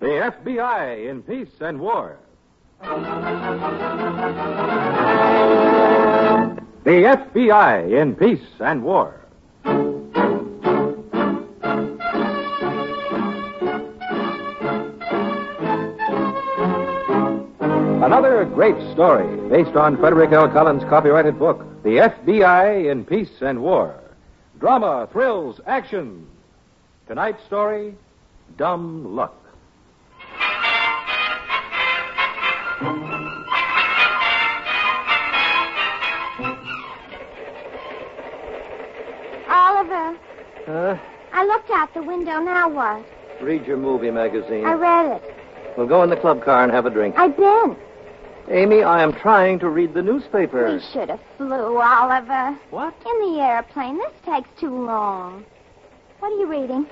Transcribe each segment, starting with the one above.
The FBI in Peace and War. The FBI in Peace and War. Another great story based on Frederick L. Collins' copyrighted book, The FBI in Peace and War. Drama, thrills, action. Tonight's story, Dumb Luck. Oliver. I looked out the window. Now what? Read your movie magazine. I read it. We'll go in the club car and have a drink. I've been. Amy, I am trying to read the newspaper. We should have flew, Oliver. What? In the airplane. This takes too long. What are you reading?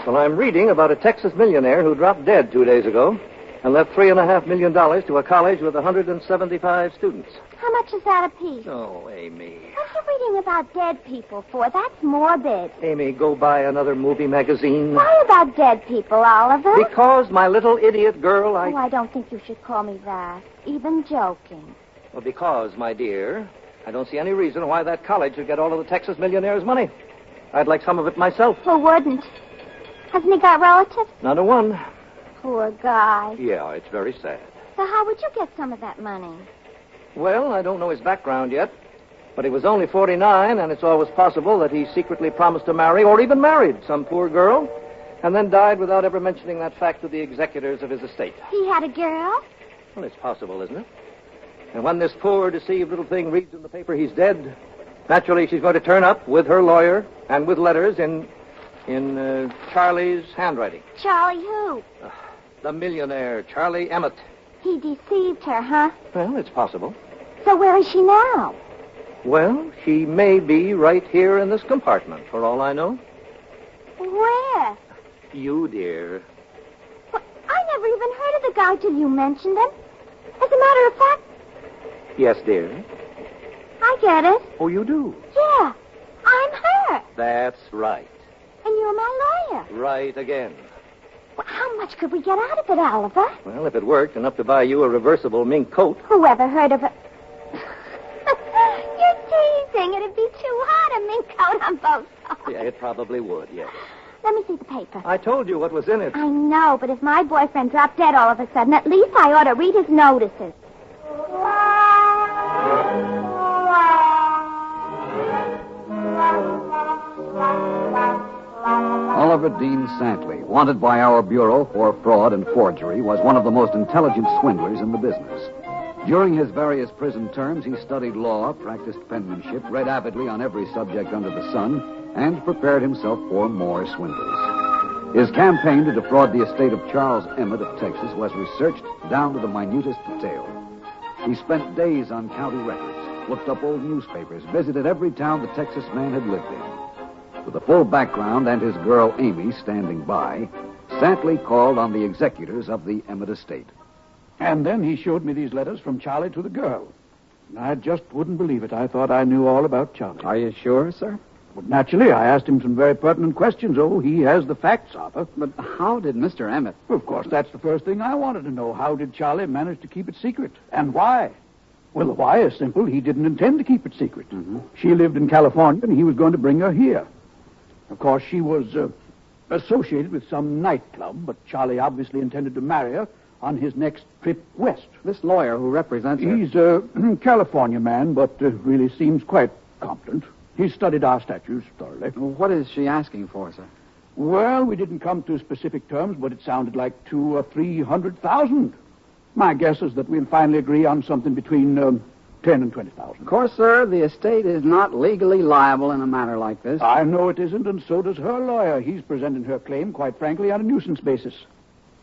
Well, I'm reading about a Texas millionaire who dropped dead 2 days ago and left $3.5 million to a college with 175 students. How much is that apiece? Oh, Amy. What are you reading about dead people for? That's morbid. Amy, go buy another movie magazine. Why about dead people, Oliver? Because my little idiot girl, Oh, I don't think you should call me that. Even joking. Well, because, my dear, I don't see any reason why that college should get all of the Texas millionaire's money. I'd like some of it myself. Who wouldn't? Hasn't he got relatives? Not a one. Poor guy. Yeah, it's very sad. So how would you get some of that money? Well, I don't know his background yet, but he was only 49, and it's always possible that he secretly promised to marry or even married some poor girl and then died without ever mentioning that fact to the executors of his estate. He had a girl? Well, it's possible, isn't it? And when this poor, deceived little thing reads in the paper he's dead, naturally she's going to turn up with her lawyer and with letters in Charlie's handwriting. Charlie who? The millionaire, Charlie Emmett. He deceived her, huh? Well, it's possible. So where is she now? Well, she may be right here in this compartment, for all I know. Where? You, dear. Well, I never even heard of the guy till you mentioned him. As a matter of fact... Yes, dear. I get it. Oh, you do? Yeah, I'm her. That's right. And you're my lawyer. Right again. Well, how much could we get out of it, Oliver? Well, if it worked, enough to buy you a reversible mink coat. Whoever heard of it? You're teasing. It'd be too hot, a mink coat on both sides. Yeah, it probably would, yes. Let me see the paper. I told you what was in it. I know, but if my boyfriend dropped dead all of a sudden, at least I ought to read his notices. Oliver Dean Santley, wanted by our Bureau for fraud and forgery, was one of the most intelligent swindlers in the business. During his various prison terms, he studied law, practiced penmanship, read avidly on every subject under the sun, and prepared himself for more swindles. His campaign to defraud the estate of Charles Emmett of Texas was researched down to the minutest detail. He spent days on county records, looked up old newspapers, visited every town the Texas man had lived in. With the full background and his girl Amy standing by, Santley called on the executors of the Emmett estate. And then he showed me these letters from Charlie to the girl. I just wouldn't believe it. I thought I knew all about Charlie. Are you sure, sir? Well, naturally, I asked him some very pertinent questions. Oh, he has the facts, Arthur. But how did Mr. Emmett... Of course, that's the first thing I wanted to know. How did Charlie manage to keep it secret? And why? Well, the why is simple. He didn't intend to keep it secret. Mm-hmm. She lived in California, and he was going to bring her here. Of course, she was associated with some nightclub, but Charlie obviously intended to marry her on his next trip west. This lawyer who represents her... He's a California man, but really seems quite competent. He studied our statutes thoroughly. What is she asking for, sir? Well, we didn't come to specific terms, but it sounded like $200,000 or $300,000. My guess is that we'll finally agree on something between $10,000 and $20,000. Of course, sir, the estate is not legally liable in a matter like this. I know it isn't, and so does her lawyer. He's presenting her claim, quite frankly, on a nuisance basis.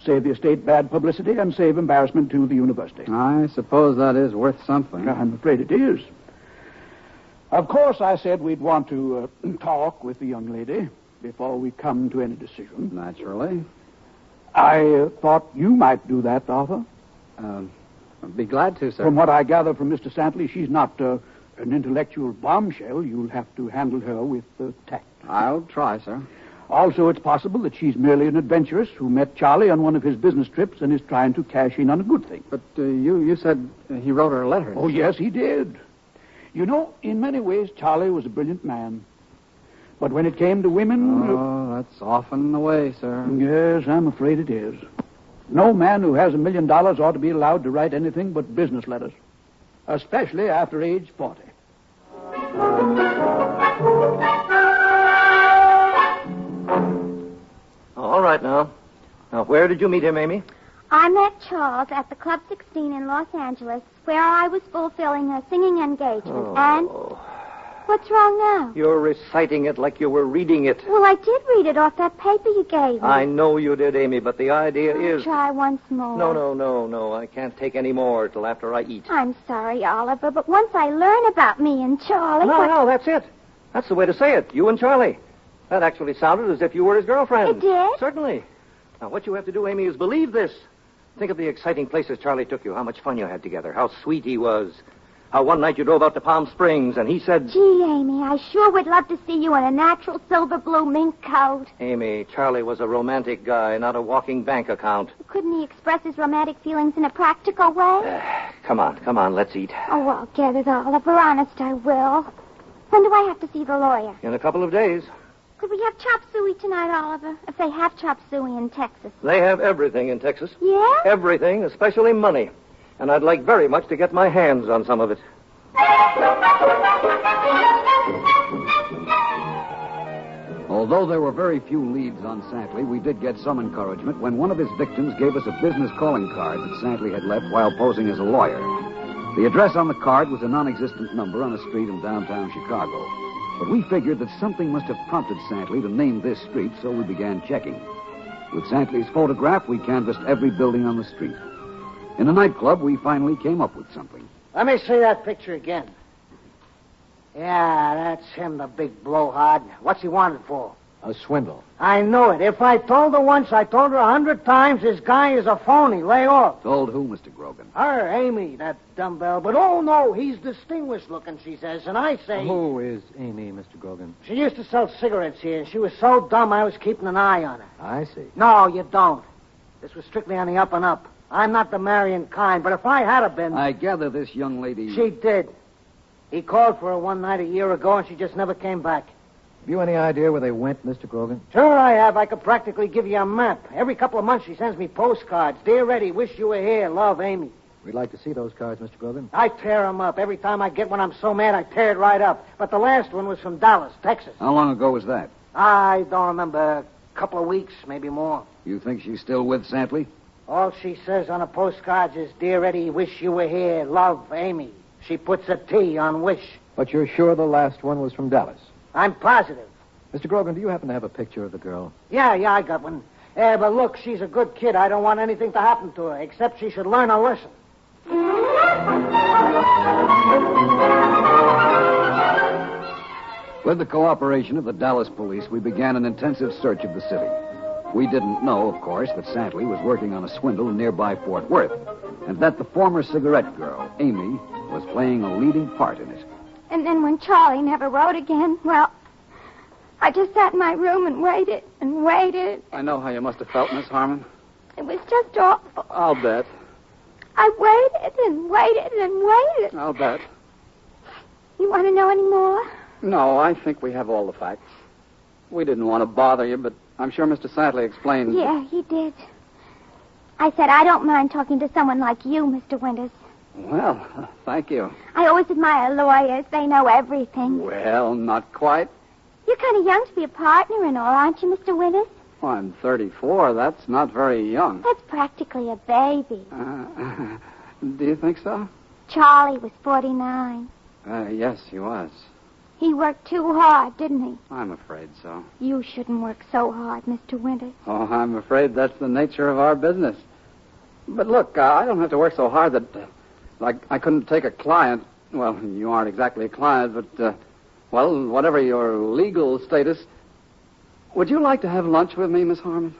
Save the estate bad publicity and save embarrassment to the university. I suppose that is worth something. I'm afraid it is. Of course, I said we'd want to talk with the young lady before we come to any decision. Naturally. I thought you might do that, Arthur. I'd be glad to, sir. From what I gather from Mr. Santley, she's not an intellectual bombshell. You'll have to handle her with tact. I'll try, sir. Also, it's possible that she's merely an adventuress who met Charlie on one of his business trips and is trying to cash in on a good thing. But you said he wrote her a letter. Oh, yes, he did. You know, in many ways, Charlie was a brilliant man. But when it came to women... Oh, that's often the way, sir. Yes, I'm afraid it is. No man who has $1 million ought to be allowed to write anything but business letters, especially after age 40. All right, now. Now, where did you meet him, Amy? I met Charles at the Club 16 in Los Angeles, where I was fulfilling a singing engagement. And what's wrong now? You're reciting it like you were reading it. Well, I did read it off that paper you gave me. I know you did, Amy, but the idea is... Try once more. No. I can't take any more till after I eat. I'm sorry, Oliver, but once I learn about me and Charlie... No, that's it. That's the way to say it. You and Charlie. That actually sounded as if you were his girlfriend. It did? Certainly. Now, what you have to do, Amy, is believe this. Think of the exciting places Charlie took you, how much fun you had together, how sweet he was, how one night you drove out to Palm Springs and he said... Gee, Amy, I sure would love to see you in a natural silver blue mink coat. Amy, Charlie was a romantic guy, not a walking bank account. Couldn't he express his romantic feelings in a practical way? Come on, let's eat. Oh, I'll get it, Oliver. Honest, I will. When do I have to see the lawyer? In a couple of days. Could we have chop suey tonight, Oliver? If they have chop suey in Texas. They have everything in Texas. Yeah? Everything, especially money. And I'd like very much to get my hands on some of it. Although there were very few leads on Santley, we did get some encouragement when one of his victims gave us a business calling card that Santley had left while posing as a lawyer. The address on the card was a non-existent number on a street in downtown Chicago. But we figured that something must have prompted Santley to name this street, so we began checking. With Santley's photograph, we canvassed every building on the street. In a nightclub, we finally came up with something. Let me see that picture again. Yeah, that's him, the big blowhard. What's he wanted for? A swindle. I know it. If I told her once, I told her 100 times, this guy is a phony. Lay off. Told who, Mr. Grogan? Her, Amy, that dumbbell. But, oh, no, he's distinguished looking, she says. And I say... Who is Amy, Mr. Grogan? She used to sell cigarettes here, and she was so dumb I was keeping an eye on her. I see. No, you don't. This was strictly on the up and up. I'm not the marrying kind, but if I had have been... I gather this young lady... She did. He called for her one night a year ago, and she just never came back. Have you any idea where they went, Mr. Grogan? Sure I have. I could practically give you a map. Every couple of months she sends me postcards. Dear Eddie, wish you were here. Love, Amy. We'd like to see those cards, Mr. Grogan. I tear them up. Every time I get one, I'm so mad I tear it right up. But the last one was from Dallas, Texas. How long ago was that? I don't remember. A couple of weeks, maybe more. You think she's still with Santley? All she says on the postcards is, Dear Eddie, wish you were here. Love, Amy. She puts a T on wish. But you're sure the last one was from Dallas? I'm positive. Mr. Grogan, do you happen to have a picture of the girl? Yeah, I got one. But look, she's a good kid. I don't want anything to happen to her, except she should learn a lesson. With the cooperation of the Dallas police, we began an intensive search of the city. We didn't know, of course, that Santley was working on a swindle in nearby Fort Worth, and that the former cigarette girl, Amy, was playing a leading part in it. And then when Charlie never wrote again, well, I just sat in my room and waited and waited. I know how you must have felt, Miss Harmon. It was just awful. I'll bet. I waited and waited and waited. I'll bet. You want to know any more? No, I think we have all the facts. We didn't want to bother you, but I'm sure Mr. Santley explained. Yeah, he did. I said, I don't mind talking to someone like you, Mr. Winters. Well, thank you. I always admire lawyers. They know everything. Well, not quite. You're kind of young to be a partner and all, aren't you, Mr. Winters? Well, I'm 34. That's not very young. That's practically a baby. Do you think so? Charlie was 49. Yes, he was. He worked too hard, didn't he? I'm afraid so. You shouldn't work so hard, Mr. Winters. Oh, I'm afraid that's the nature of our business. But look, I don't have to work so hard that, like, I couldn't take a client. Well, you aren't exactly a client, but, well, whatever your legal status. Would you like to have lunch with me, Miss Harmon?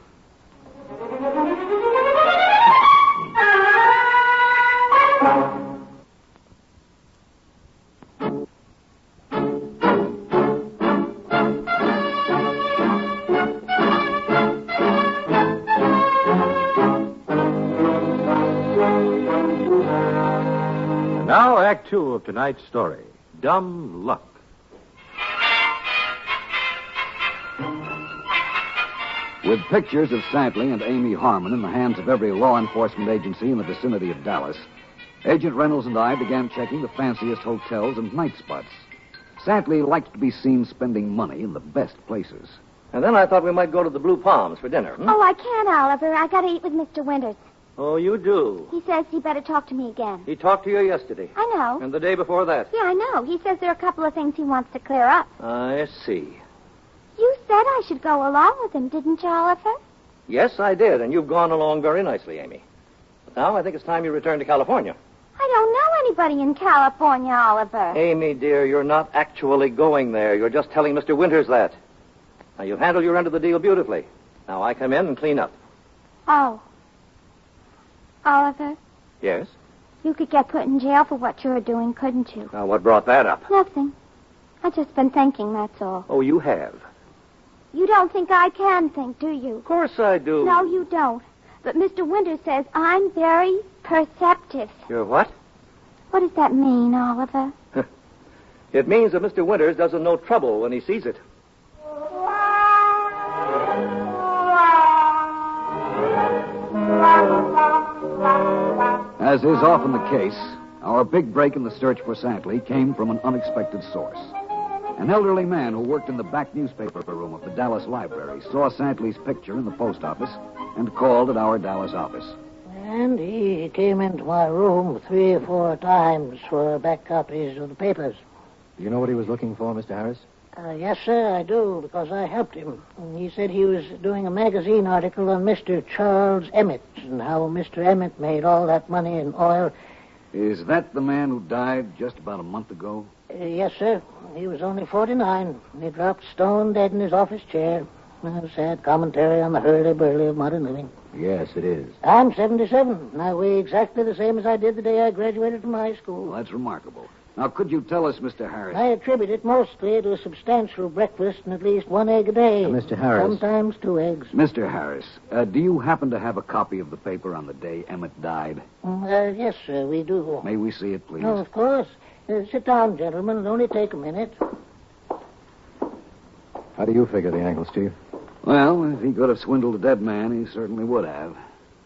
Act Two of tonight's story, Dumb Luck. With pictures of Santley and Amy Harmon in the hands of every law enforcement agency in the vicinity of Dallas, Agent Reynolds and I began checking the fanciest hotels and night spots. Santley liked to be seen spending money in the best places. And then I thought we might go to the Blue Palms for dinner. Oh, I can't, Oliver. I got to eat with Mr. Winters. Oh, you do? He says he better talk to me again. He talked to you yesterday. I know. And the day before that. Yeah, I know. He says there are a couple of things he wants to clear up. I see. You said I should go along with him, didn't you, Oliver? Yes, I did, and you've gone along very nicely, Amy. But now I think it's time you return to California. I don't know anybody in California, Oliver. Amy, dear, you're not actually going there. You're just telling Mr. Winters that. Now, you've handled your end of the deal beautifully. Now I come in and clean up. Oh. Oliver, Yes? you could get put in jail for what you were doing, couldn't you? Now, what brought that up? Nothing. I've just been thinking, that's all. Oh, you have? You don't think I can think, do you? Of course I do. No, you don't. But Mr. Winters says I'm very perceptive. You're what? What does that mean, Oliver? It means that Mr. Winters doesn't know trouble when he sees it. As is often the case, our big break in the search for Santley came from an unexpected source. An elderly man who worked in the back newspaper room of the Dallas Library saw Santley's picture in the post office and called at our Dallas office. And he came into my room 3 or 4 times for back copies of the papers. Do you know what he was looking for, Mr. Harris? Yes, sir, I do, because I helped him. And he said he was doing a magazine article on Mr. Charles Emmett and how Mr. Emmett made all that money in oil. Is that the man who died just about a month ago? Yes, sir. He was only 49. He dropped stone dead in his office chair. A sad commentary on the hurly-burly of modern living. Yes, it is. I'm 77, and I weigh exactly the same as I did the day I graduated from high school. Well, that's remarkable. Now, could you tell us, Mr. Harris? I attribute it mostly to a substantial breakfast and at least 1 egg a day. Mr. Harris. Sometimes 2 eggs. Mr. Harris, do you happen to have a copy of the paper on the day Emmett died? Yes, sir, we do. May we see it, please? Oh, of course. Sit down, gentlemen. It'll only take a minute. How do you figure the angles, Chief? Well, if he could have swindled a dead man, he certainly would have.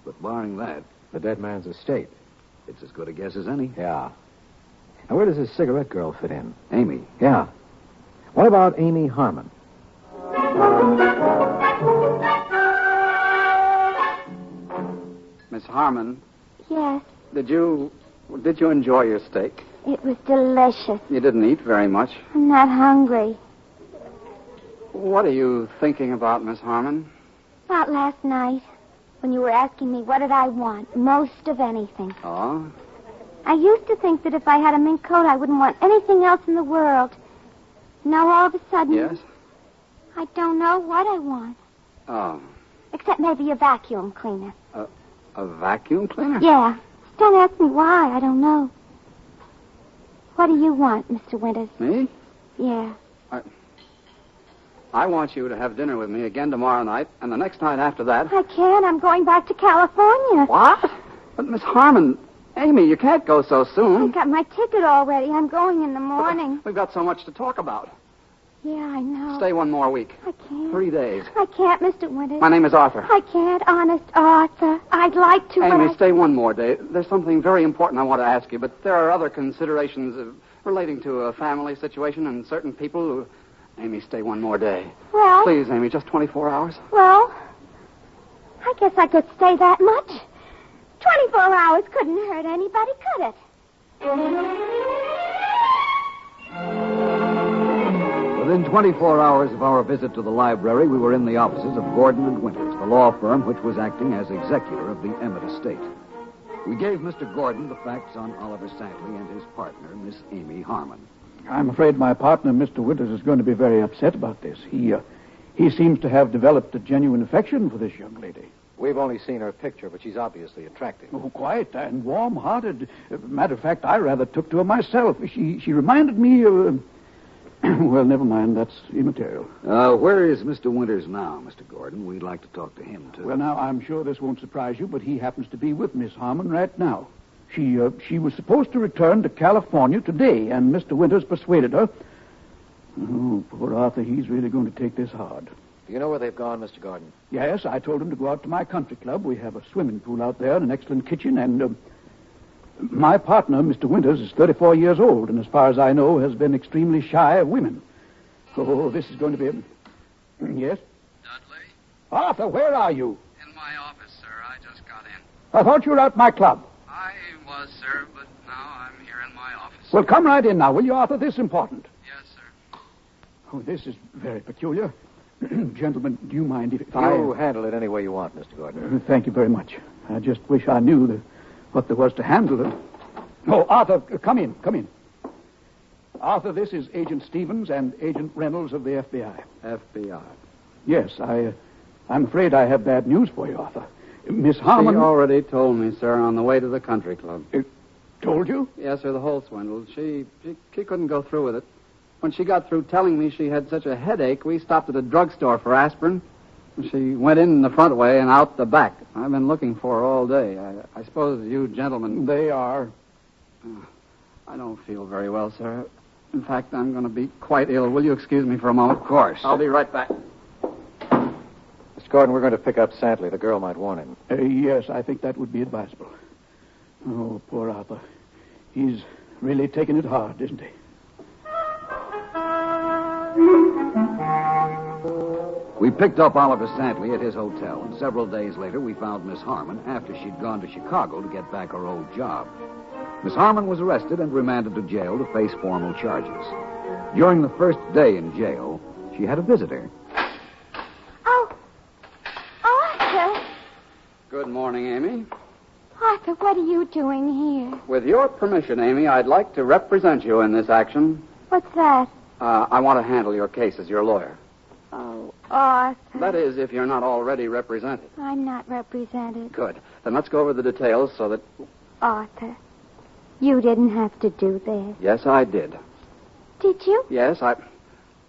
But barring that, The dead man's estate. it's as good a guess as any. Yeah. Now, where does this cigarette girl fit in? Amy. Yeah. What about Amy Harmon? Miss Harmon, Yes, did you enjoy your steak? it was delicious. You didn't eat very much. I'm not hungry. What are you thinking about, Miss Harmon? About last night, when you were asking me what did I want most of anything. Oh? I used to think that if I had a mink coat, I wouldn't want anything else in the world. Now, all of a sudden... Yes? I don't know what I want. Oh. Except maybe a vacuum cleaner. A vacuum cleaner? Yeah. Don't ask me why. I don't know. What do you want, Mr. Winters? Me? Yeah. I want you to have dinner with me again tomorrow night, and the next night after that... I can't. I'm going back to California. What? But, Miss Harmon, Amy, you can't go so I soon. got my ticket already. I'm going in the morning. We've got so much to talk about. Yeah, I know. Stay 1 more week. I can't. 3 days. I can't, Mr. Winters. My name is Arthur. I can't, honest, Arthur. I'd like to, but Amy, I... stay 1 more day. There's something very important I want to ask you, but there are other considerations relating to a family situation and certain people who... Amy, stay 1 more day. Well... Please, Amy, just 24 hours. Well, I guess I could stay that much. 24 hours couldn't hurt anybody, could it? Within 24 hours of our visit to the library, we were in the offices of Gordon and Winters, the law firm which was acting as executor of the Emmett estate. We gave Mr. Gordon the facts on Oliver Santley and his partner, Miss Amy Harmon. I'm afraid my partner, Mr. Winters, is going to be very upset about this. He seems to have developed a genuine affection for this young lady. We've only seen her picture, but she's obviously attractive. Oh, quiet and warm-hearted. Matter of fact, I rather took to her myself. She reminded me of... well, never mind. That's immaterial. Where is Mr. Winters now, Mr. Gordon? We'd like to talk to him, too. Well, now, I'm sure this won't surprise you, but he happens to be with Miss Harmon right now. She was supposed to return to California today, and Mr. Winters persuaded her. Oh, poor Arthur, he's really going to take this hard. Do you know where they've gone, Mr. Gordon? Yes, I told him to go out to my country club. We have a swimming pool out there and an excellent kitchen, and my partner, Mr. Winters, is 34 years old, and as far as I know, has been extremely shy of women. Oh, this is going to be Yes? Dudley? Arthur, where are you? In my office, sir. I just got in. I thought you were at my club. I was, sir, but now I'm here in my office. Well, come right in now, will you, Arthur? This is important. Yes, sir. Oh, this is very peculiar. Gentlemen, do you mind if You handle it any way you want, Mr. Gordon. Thank you very much. I just wish I knew what there was to handle it. Oh, Arthur, come in. Arthur, this is Agent Stevens and Agent Reynolds of the FBI. FBI. Yes, I'm afraid I have bad news for you, Arthur. Miss Harmon... She already told me, sir, on the way to the country club. Told you? Yes, sir, the whole swindle. She couldn't go through with it. When she got through telling me she had such a headache, we stopped at a drugstore for aspirin. She went in the front way and out the back. I've been looking for her all day. I suppose you gentlemen... They are. I don't feel very well, sir. In fact, I'm going to be quite ill. Will you excuse me for a moment? Of course. I'll be right back. Mr. Gordon, we're going to pick up Santley. The girl might warn him. Yes, I think that would be advisable. Oh, poor Arthur. He's really taken it hard, isn't he? We picked up Oliver Santley at his hotel, and several days later we found Miss Harmon after she'd gone to Chicago to get back her old job. Miss Harmon was arrested and remanded to jail to face formal charges. During the first day in jail, she had a visitor. Oh, Arthur. Good morning, Amy. Arthur, what are you doing here? With your permission, Amy, I'd like to represent you in this action. What's that? I want to handle your case as your lawyer. Oh, Arthur. That is, if you're not already represented. I'm not represented. Good. Then let's go over the details so that... Arthur, you didn't have to do this. Yes, I did. Did you? Yes,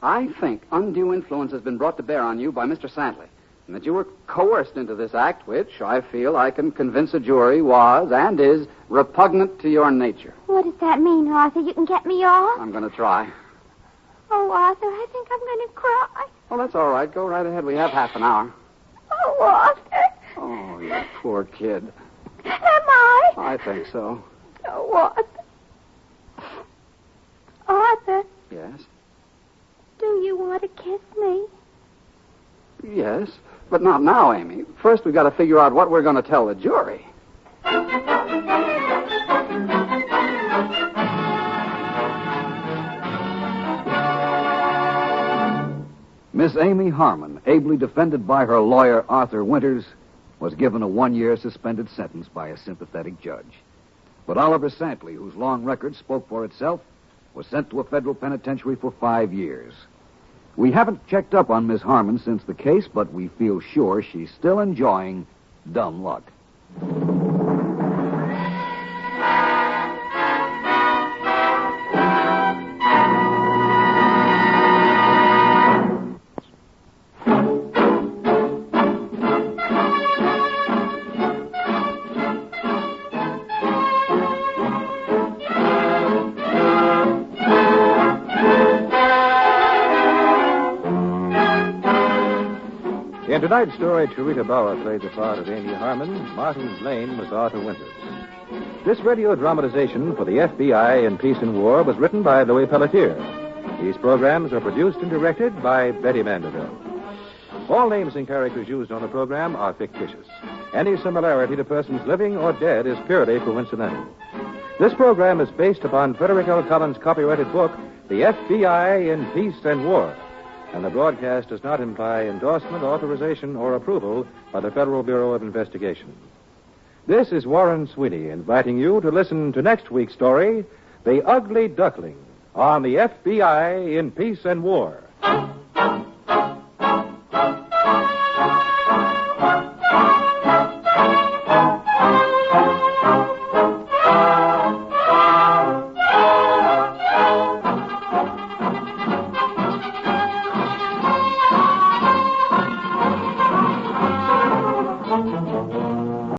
I think undue influence has been brought to bear on you by Mr. Santley, and that you were coerced into this act, which I feel I can convince a jury was and is repugnant to your nature. What does that mean, Arthur? You can get me off? I'm going to try. Oh, Arthur, I think I'm going to cry. Well, that's all right. Go right ahead. We have half an hour. Oh, Arthur. Oh, you poor kid. Am I? I think so. Oh, Arthur. Arthur, Yes? do you want to kiss me? Yes. But not now, Amy. First, we've got to figure out what we're going to tell the jury. Miss Amy Harmon, ably defended by her lawyer, Arthur Winters, was given a 1-year suspended sentence by a sympathetic judge. But Oliver Santley, whose long record spoke for itself, was sent to a federal penitentiary for 5 years. We haven't checked up on Miss Harmon since the case, but we feel sure she's still enjoying dumb luck. In tonight's story, Charita Bauer played the part of Amy Harmon. Martin Blaine was Arthur Winters. This radio dramatization for the FBI in Peace and War was written by Louis Pelletier. These programs are produced and directed by Betty Mandeville. All names and characters used on the program are fictitious. Any similarity to persons living or dead is purely coincidental. This program is based upon Frederick L. Collins' copyrighted book, The FBI in Peace and War, and the broadcast does not imply endorsement, authorization, or approval by the Federal Bureau of Investigation. This is Warren Sweeney inviting you to listen to next week's story, The Ugly Duckling, on the FBI in Peace and War.